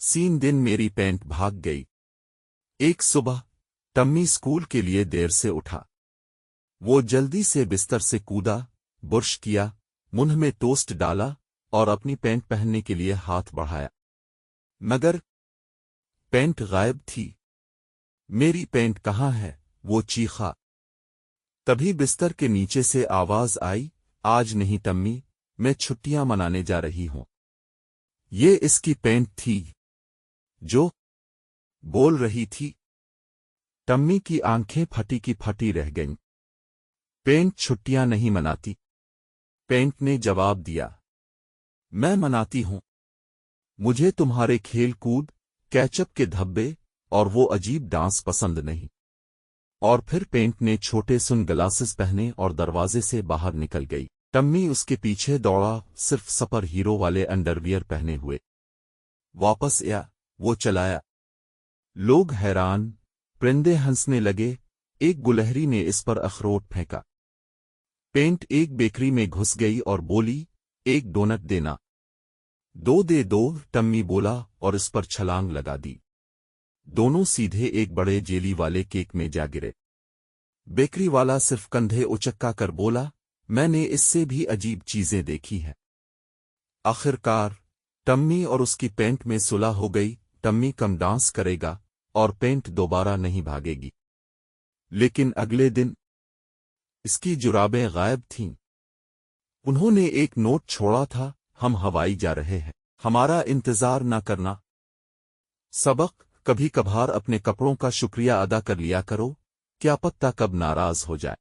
दिन मेरी पैंट भाग गई। एक सुबह टम्मी स्कूल के लिए देर से उठा। वो जल्दी से बिस्तर से कूदा, बुर्श किया, मुंह में टोस्ट डाला और अपनी पैंट पहनने के लिए हाथ बढ़ाया, मगर पैंट गायब थी। मेरी पैंट कहाँ है? वो चीखा। तभी बिस्तर के नीचे से आवाज आई, आज नहीं टम्मी, मैं छुट्टियां मनाने जा रही हूं। ये इसकी पैंट थी जो बोल रही थी। टम्मी की आंखें फटी की फटी रह गईं। पैंट छुट्टियां नहीं मनाती। पैंट ने जवाब दिया, मैं मनाती हूं। मुझे तुम्हारे खेल कूद, कैचअप के धब्बे और वो अजीब डांस पसंद नहीं। और फिर पैंट ने छोटे सन ग्लासेस पहने और दरवाजे से बाहर निकल गई। टम्मी उसके पीछे दौड़ा, सिर्फ सुपर हीरो वाले अंडरवियर पहने हुए। वापस आया, वो चलाया। लोग हैरान, परिंदे हंसने लगे। एक गुलहरी ने इस पर अखरोट फेंका। पैंट एक बेकरी में घुस गई और बोली, एक डोनट देना। दो दे दो, टम्मी बोला और इस पर छलांग लगा दी। दोनों सीधे एक बड़े जेली वाले केक में जा गिरे। बेकरी वाला सिर्फ कंधे उचक्का कर बोला, मैंने इससे भी अजीब चीजें देखी हैं। आखिरकार टम्मी और उसकी पैंट में सुलह हो गई। टम्मी कम डांस करेगा और पैंट दोबारा नहीं भागेगी। लेकिन अगले दिन इसकी जुराबें गायब थीं। उन्होंने एक नोट छोड़ा था, हम हवाई जा रहे हैं, हमारा इंतजार न करना। सबक, कभी कभार अपने कपड़ों का शुक्रिया अदा कर लिया करो, क्या पता कब नाराज हो जाए।